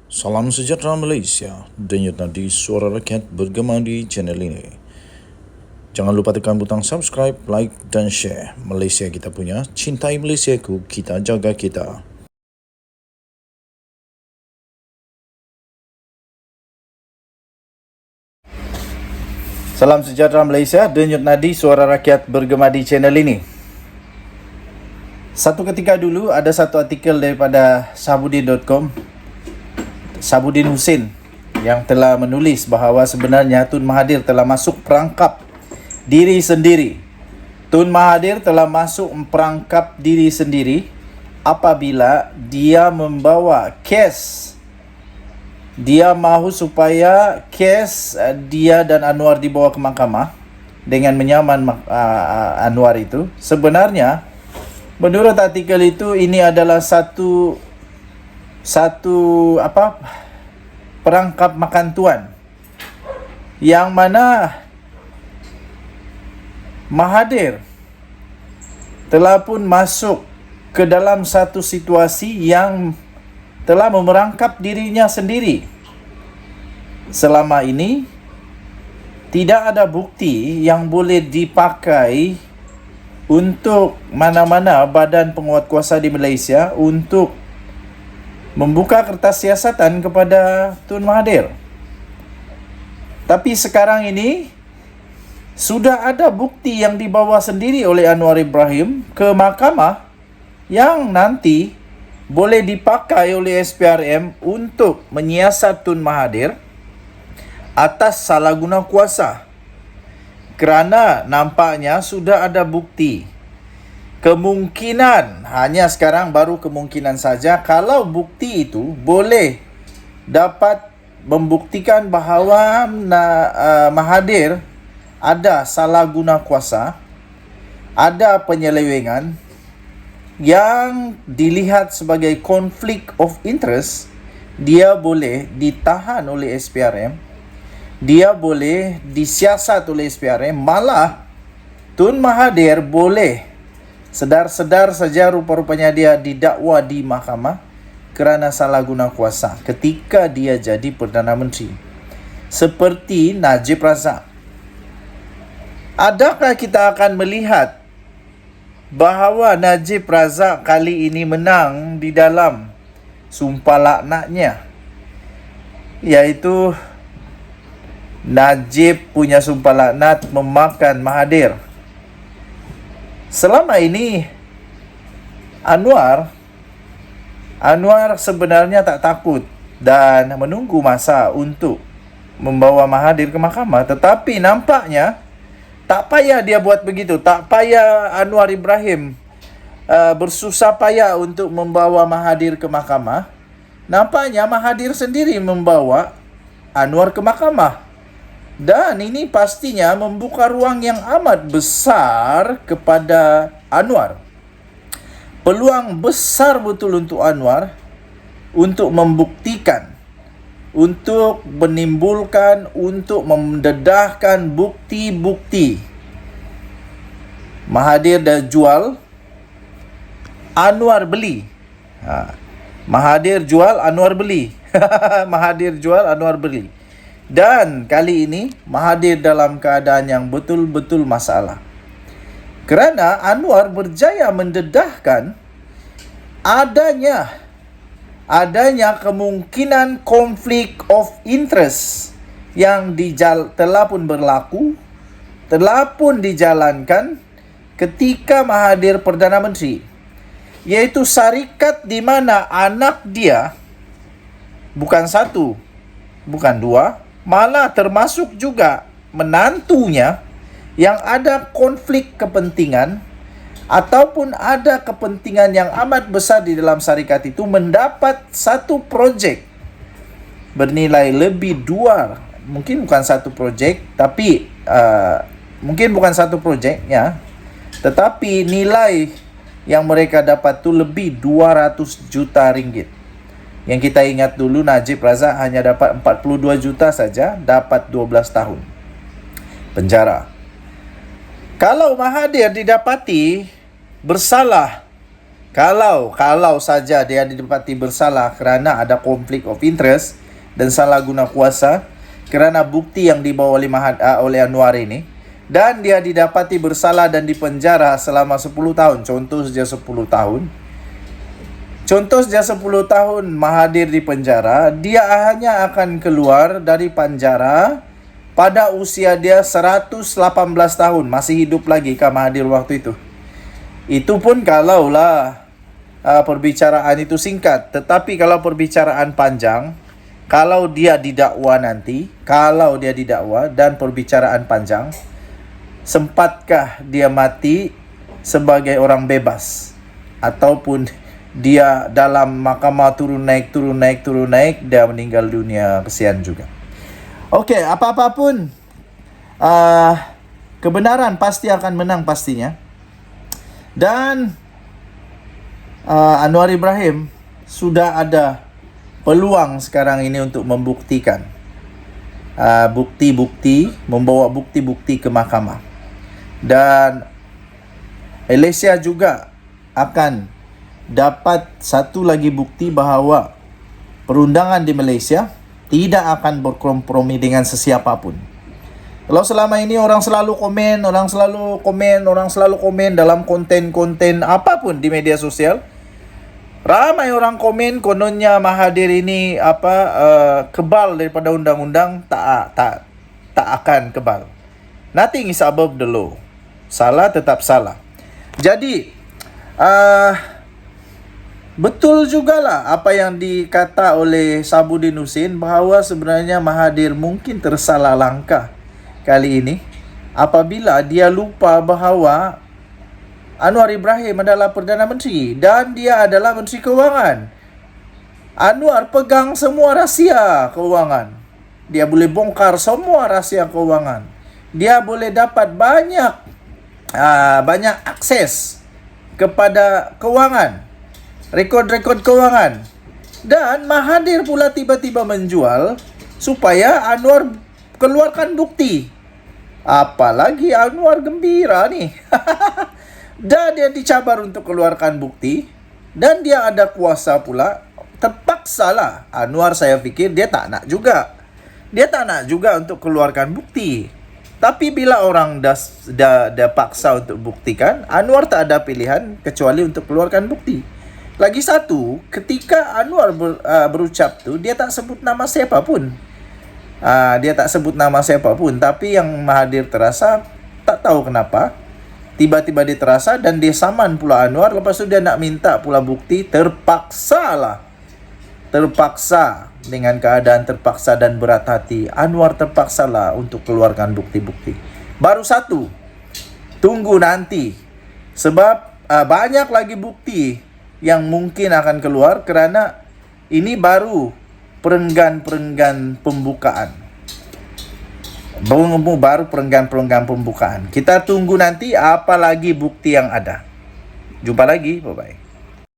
Salam sejahtera Malaysia, denyut nadi suara rakyat bergema di channel ini. Jangan lupa tekan butang subscribe, like dan share. Malaysia kita punya, cintai Malaysiaku, kita jaga kita. Salam sejahtera Malaysia, denyut nadi suara rakyat bergema di channel ini. Satu ketika dulu ada satu artikel daripada Sahabudin.com, Sahabudin Hussein, yang telah menulis bahawa sebenarnya Tun Mahathir telah masuk perangkap diri sendiri. Tun Mahathir telah masuk perangkap diri sendiri apabila dia membawa kes. Dia mahu supaya kes dia dan Anwar dibawa ke mahkamah dengan menyaman Anwar itu. Sebenarnya menurut artikel itu ini adalah satu perangkap makan tuan yang mana Mahathir telah pun masuk ke dalam satu situasi yang telah memerangkap dirinya sendiri. Selama ini tidak ada bukti yang boleh dipakai untuk mana-mana badan penguatkuasa di Malaysia untuk membuka kertas siasatan kepada Tun Mahathir. Tapi sekarang ini sudah ada bukti yang dibawa sendiri oleh Anwar Ibrahim ke mahkamah yang nanti boleh dipakai oleh SPRM untuk menyiasat Tun Mahathir atas salah guna kuasa. Kerana nampaknya sudah ada bukti. Kemungkinan, hanya sekarang baru kemungkinan saja, kalau bukti itu boleh dapat membuktikan bahawa Mahathir ada salah guna kuasa, ada penyelewengan yang dilihat sebagai conflict of interest, dia boleh ditahan oleh SPRM, dia boleh disiasat oleh SPRM, malah Tun Mahathir boleh sedar-sedar saja rupa-rupanya dia didakwa di mahkamah kerana salah guna kuasa ketika dia jadi Perdana Menteri. Seperti Najib Razak. Adakah kita akan melihat bahawa Najib Razak kali ini menang di dalam sumpah laknatnya? Iaitu Najib punya sumpah laknat memakan Mahathir. Selama ini Anwar sebenarnya tak takut dan menunggu masa untuk membawa Mahathir ke mahkamah. Tetapi nampaknya tak payah dia buat begitu. Tak payah Anwar Ibrahim bersusah payah untuk membawa Mahathir ke mahkamah. Nampaknya Mahathir sendiri membawa Anwar ke mahkamah. Dan ini pastinya membuka ruang yang amat besar kepada Anwar. Peluang besar betul untuk Anwar untuk membuktikan, untuk menimbulkan, untuk mendedahkan bukti-bukti. Mahathir dah jual, Anwar beli. Mahathir jual, Anwar beli. Mahathir jual, Anwar beli. Dan kali ini Mahathir dalam keadaan yang betul-betul masalah. Kerana Anwar berjaya mendedahkan adanya kemungkinan konflik of interest yang telah pun berlaku, telah pun dijalankan ketika Mahathir Perdana Menteri. Iaitu syarikat di mana anak dia bukan satu, bukan dua, malah termasuk juga menantunya yang ada konflik kepentingan ataupun ada kepentingan yang amat besar di dalam syarikat itu, mendapat satu projek bernilai lebih mungkin bukan satu projek, tapi mungkin bukan satu projek ya, tetapi nilai yang mereka dapat tu lebih 200 juta ringgit. Yang kita ingat dulu Najib Razak hanya dapat 42 juta saja, dapat 12 tahun penjara. Kalau Mahathir didapati bersalah Kalau saja dia didapati bersalah kerana ada konflik of interest dan salah guna kuasa kerana bukti yang dibawa oleh Anwar ini, dan dia didapati bersalah dan dipenjara selama 10 tahun, contoh saja 10 tahun. Contoh saja 10 tahun Mahathir di penjara, dia hanya akan keluar dari penjara pada usia dia 118 tahun. Masih hidup lagi Kak Mahathir waktu itu. Itu pun kalaulah perbicaraan itu singkat. Tetapi kalau perbicaraan panjang, kalau dia didakwa nanti, dan perbicaraan panjang, sempatkah dia mati sebagai orang bebas? Ataupun dia dalam mahkamah turun naik, dia meninggal dunia, kesian juga. Okey, apa-apapun, kebenaran pasti akan menang pastinya. Dan Anwar Ibrahim sudah ada peluang sekarang ini untuk membuktikan membawa bukti-bukti ke mahkamah. Dan Malaysia juga akan dapat satu lagi bukti bahawa perundangan di Malaysia tidak akan berkompromi dengan sesiapa pun. Kalau selama ini orang selalu komen dalam konten-konten apapun di media sosial, ramai orang komen kononnya Mahathir ini kebal daripada undang-undang. Tak akan kebal. Nothing is above the law. Salah tetap salah. Jadi betul jugalah apa yang dikata oleh Sabuddin Husin bahawa sebenarnya Mahathir mungkin tersalah langkah kali ini apabila dia lupa bahawa Anwar Ibrahim adalah Perdana Menteri dan dia adalah Menteri Keuangan. Anwar pegang semua rahsia keuangan. Dia boleh bongkar semua rahsia keuangan. Dia boleh dapat banyak akses kepada keuangan, rekod-rekod keuangan. Dan Mahathir pula tiba-tiba menjual supaya Anwar keluarkan bukti. Apalagi Anwar gembira nih. Dan dia dicabar untuk keluarkan bukti. Dan dia ada kuasa pula. Terpaksalah Anwar, saya fikir dia tak nak juga. Dia tak nak juga untuk keluarkan bukti. Tapi bila orang dah paksa untuk buktikan, Anwar tak ada pilihan kecuali untuk keluarkan bukti. Lagi satu, ketika Anwar berucap tu, dia tak sebut nama siapa pun. Tapi yang Mahathir terasa, tak tahu kenapa, tiba-tiba dia terasa dan dia saman pula Anwar. Lepas tu dia nak minta pula bukti. Terpaksa dengan keadaan terpaksa dan berat hati, Anwar terpaksalah untuk keluarkan bukti-bukti. Baru satu, tunggu nanti, sebab banyak lagi bukti yang mungkin akan keluar kerana ini baru perenggan pembukaan. Baru perenggan pembukaan. Kita tunggu nanti apa lagi bukti yang ada. Jumpa lagi, bye-bye.